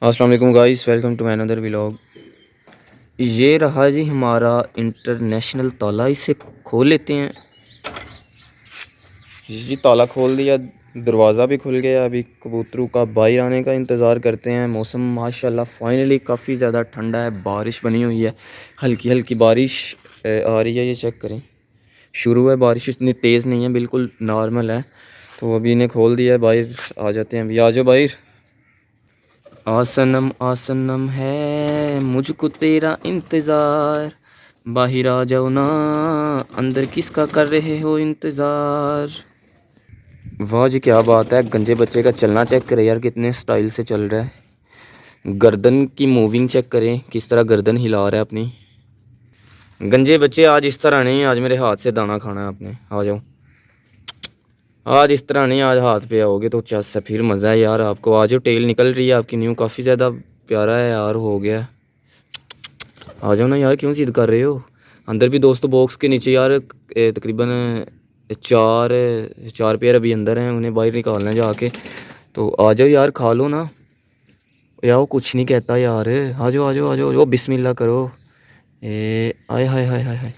अस्सलाम वालेकुम guys, welcome to another vlog. ये रहा जी हमारा इंटरनेशनल ताला। इसे खोल लेते हैं जी। ताला खोल दिया, दरवाज़ा भी खुल गया। अभी कबूतरों का बाहर आने का इंतज़ार करते हैं। मौसम माशाल्लाह फाइनली काफ़ी ज़्यादा ठंडा है, बारिश बनी हुई है, हल्की हल्की बारिश आ रही है। ये चेक करें, शुरू है बारिश, इतनी तेज़ नहीं है, बिल्कुल नॉर्मल है। तो अभी इन्हें खोल दिया है, बाहर आ जाते हैं। अभी आ जाओ बाहर। आसनम आसनम है मुझको तेरा इंतज़ार, बाहर आ जाओ ना, अंदर किसका कर रहे हो इंतज़ार। वाह जी, क्या बात है। गंजे बच्चे का चलना चेक करें यार, कितने स्टाइल से चल रहा है। गर्दन की मूविंग चेक करें, किस तरह गर्दन हिला रहा है अपनी। गंजे बच्चे आज इस तरह नहीं, आज मेरे हाथ से दाना खाना है आपने। आ जाओ, आज इस तरह नहीं, आज हाथ पे आओगे तो अच्छा फिर मज़ा है यार आपको। आज जो टेल निकल रही है आपकी न्यू, काफ़ी ज़्यादा प्यारा है यार, हो गया। आ जाओ ना यार, क्यों जिद कर रहे हो। अंदर भी दोस्तों बॉक्स के नीचे यार तकरीबन चार चार पेयर अभी अंदर हैं, उन्हें बाहर निकालना है जाके। तो आ जाओ यार, खा लो ना यार, वो कुछ नहीं कहता यार। आ जाओ आ जाओ आ जाओ, ओ बिस्मिल्लाह करो। आय हाय हाय हाय हाय,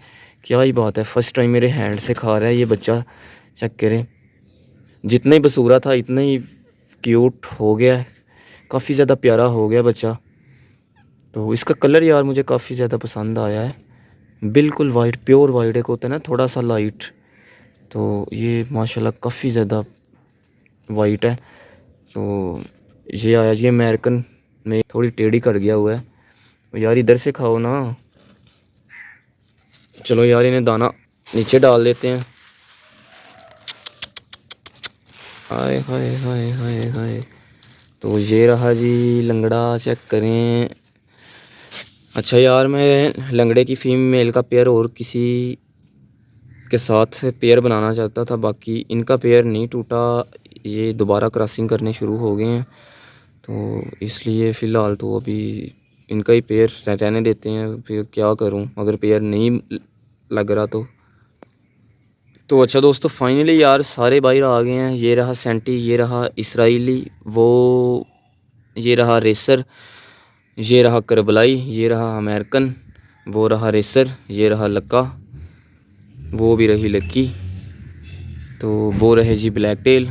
क्या ही बात है। फर्स्ट टाइम मेरे हैंड से खा रहा है ये बच्चा। चेक करें, जितना ही बसूरा था इतना ही क्यूट हो गया है, काफ़ी ज़्यादा प्यारा हो गया बच्चा। तो इसका कलर यार मुझे काफ़ी ज़्यादा पसंद आया है, बिल्कुल वाइट, प्योर वाइट। एक होता है ना थोड़ा सा लाइट, तो ये माशाल्लाह काफ़ी ज़्यादा वाइट है। तो ये आया जी अमेरिकन में, थोड़ी टेढ़ी कर गया हुआ है। तो यार इधर से खाओ ना। चलो यार, इन्हें दाना नीचे डाल देते हैं। हाय हाय हाय हाय हाय। तो ये रहा जी लंगड़ा, चेक करें। अच्छा यार, मैं लंगड़े की फीमेल का पेयर और किसी के साथ पेयर बनाना चाहता था, बाकी इनका पेयर नहीं टूटा। ये दोबारा क्रॉसिंग करने शुरू हो गए हैं, तो इसलिए फ़िलहाल तो अभी इनका ही पेयर रहने देते हैं। फिर क्या करूं अगर पेयर नहीं लग रहा तो अच्छा दोस्तों, फाइनली यार सारे बाहर आ गए हैं। ये रहा सेंटी, ये रहा इसराइली, वो ये रहा रेसर, ये रहा करबलाई, ये रहा अमेरिकन, वो रहा रेसर, ये रहा लक्का, वो भी रही लक्की, तो वो रहे जी ब्लैक टेल।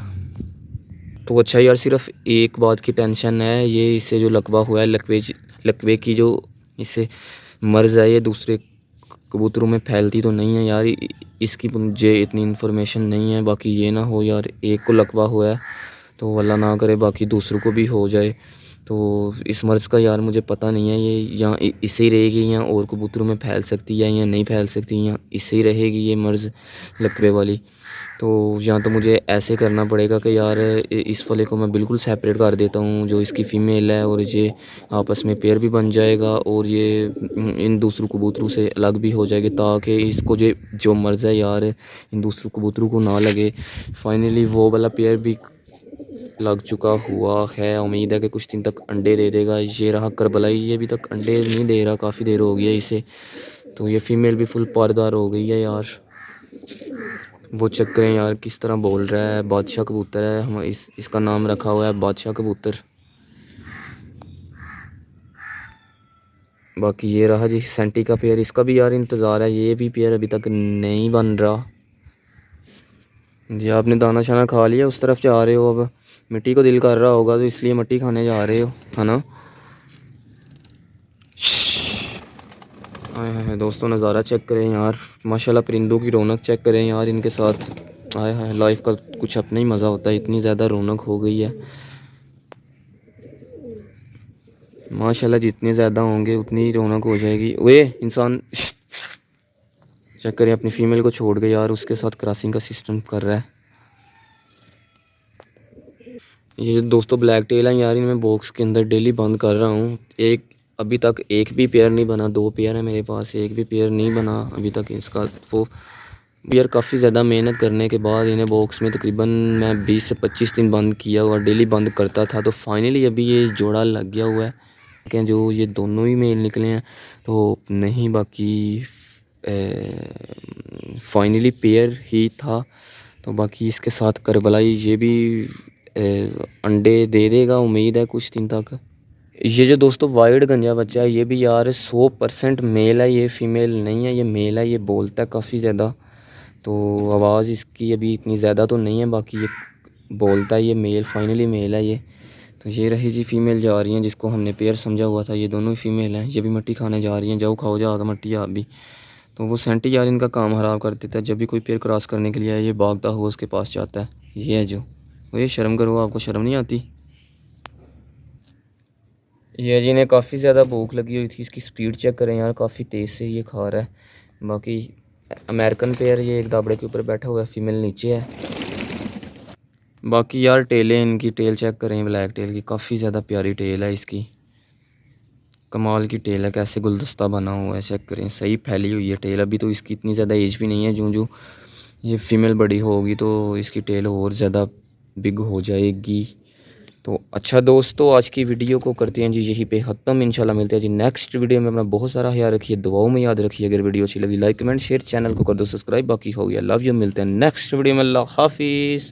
तो अच्छा यार, सिर्फ एक बात की टेंशन है, ये इसे जो लकवा हुआ है, लकवे की जो इससे मर्ज़ है, ये दूसरे कबूतरों में फैलती तो नहीं है यार। इसकी मुझे इतनी इन्फॉर्मेशन नहीं है। बाकी ये ना हो यार, एक को लकवा हुआ है तो अल्लाह ना करे बाकी दूसरों को भी हो जाए। तो इस मर्ज़ का यार मुझे पता नहीं है, ये यहाँ इससे ही रहेगी या और कबूतरों में फैल सकती है या नहीं फैल सकती, या इससे ही रहेगी ये मर्ज़ लकवे वाली। तो या तो मुझे ऐसे करना पड़ेगा कि यार इस वाले को मैं बिल्कुल सेपरेट कर देता हूँ जो इसकी फ़ीमेल है, और ये आपस में पेयर भी बन जाएगा और ये इन दूसरों कबूतरों से अलग भी हो जाएगी, ताकि इसको जो मर्ज़ है यार इन दूसरों कबूतरों को ना लगे। फाइनली वो वाला पेयर भी लग चुका हुआ है। उम्मीद है कि कुछ दिन तक अंडे दे देगा। ये रहा करबलाई, ये अभी तक अंडे नहीं दे रहा, काफ़ी देर हो गई है इसे। तो ये फ़ीमेल भी फुल पारदार हो गई है यार। वो चेक करें यार, किस तरह बोल रहा है। बादशाह कबूतर है, हम इसका नाम रखा हुआ है बादशाह कबूतर। बाकी ये रहा जी सेंटी का पेयर, इसका भी यार इंतज़ार है, ये भी पेयर अभी तक नहीं बन रहा। जी आपने दाना शाना खा लिया, उस तरफ जा रहे हो, अब मिट्टी को दिल कर रहा होगा तो इसलिए मिट्टी खाने जा रहे हो, है ना। हाय हाय दोस्तों, नज़ारा चेक करें यार, माशाल्लाह परिंदों की रौनक चेक करें यार इनके साथ। हाय हाय, लाइफ का कुछ अपना ही मज़ा होता है, इतनी ज़्यादा रौनक हो गई है माशाल्लाह। जितने ज़्यादा होंगे उतनी ही रौनक हो जाएगी। वे इंसान चेक करें, अपनी फ़ीमेल को छोड़ के यार उसके साथ क्रॉसिंग का सिस्टम कर रहा है। ये दोस्तों ब्लैक टेल है यार, इनमें बॉक्स के अंदर डेली बंद कर रहा हूँ। एक अभी तक एक भी पेयर नहीं बना, दो पेयर है मेरे पास, एक भी पेयर नहीं बना अभी तक इसका। वो यार काफ़ी ज़्यादा मेहनत करने के बाद इन्हें बॉक्स में तकरीबन मैं 20 से 25 दिन बंद किया और डेली बंद करता था, तो फाइनली अभी ये जोड़ा लग गया हुआ है कि जो ये दोनों ही मेल निकले हैं। तो नहीं, बाकी फाइनली पेयर ही था। तो बाकी इसके साथ करबलाई ये भी अंडे दे देगा, उम्मीद है कुछ दिन तक। ये जो दोस्तों वाइट गंजा बच्चा है ये भी यार 100% मेल है, ये फीमेल नहीं है, ये मेल है। ये बोलता है काफ़ी ज़्यादा, तो आवाज़ इसकी अभी इतनी ज़्यादा तो नहीं है, बाकी ये बोलता है। ये मेल, फाइनली मेल है ये। तो ये रही जी फीमेल जा रही हैं, जिसको हमने पेयर समझा हुआ था। ये दोनों ही फीमेल हैं, ये भी मट्टी खाने जा रही हैं। जाओ खाओ जाओ मट्टी आप भी। तो वो सेंटी यार इनका काम ख़राब कर देता है। जब भी कोई पेयर क्रॉस करने के लिए आए ये भागता हुआ उसके पास जाता है। ये है जो, वो ये शर्म करो, आपको शर्म नहीं आती। ये जी ने काफ़ी ज़्यादा भूख लगी हुई थी। इसकी स्पीड चेक करें यार, काफ़ी तेज़ से ये खा रहा है। बाकी अमेरिकन पेयर ये एक दाबड़े के ऊपर बैठा हुआ है, फीमेल नीचे है। बाकी यार टेलें इनकी, टेल चेक करें ब्लैक टेल की, काफ़ी ज़्यादा प्यारी टेल है इसकी, कमाल की टेल है। कैसे गुलदस्ता बना हुआ है चेक करें, सही फैली हुई है टेल। अभी तो इसकी इतनी ज़्यादा एज भी नहीं है, जो ये फीमेल बड़ी होगी तो इसकी टेल और ज़्यादा बिग हो जाएगी। तो अच्छा दोस्तों, आज की वीडियो को करते हैं जी यहीं पे ख़त्म। इंशाल्लाह मिलते हैं जी नेक्स्ट वीडियो में। अपना बहुत सारा ख्याल रखिए, दुआओं में याद रखिए। अगर वीडियो अच्छी लगी लाइक कमेंट शेयर, चैनल को कर दो सब्सक्राइब। बाकी हो गया लव यू, मिलते हैं नेक्स्ट वीडियो में। अल्लाह हाफिज़।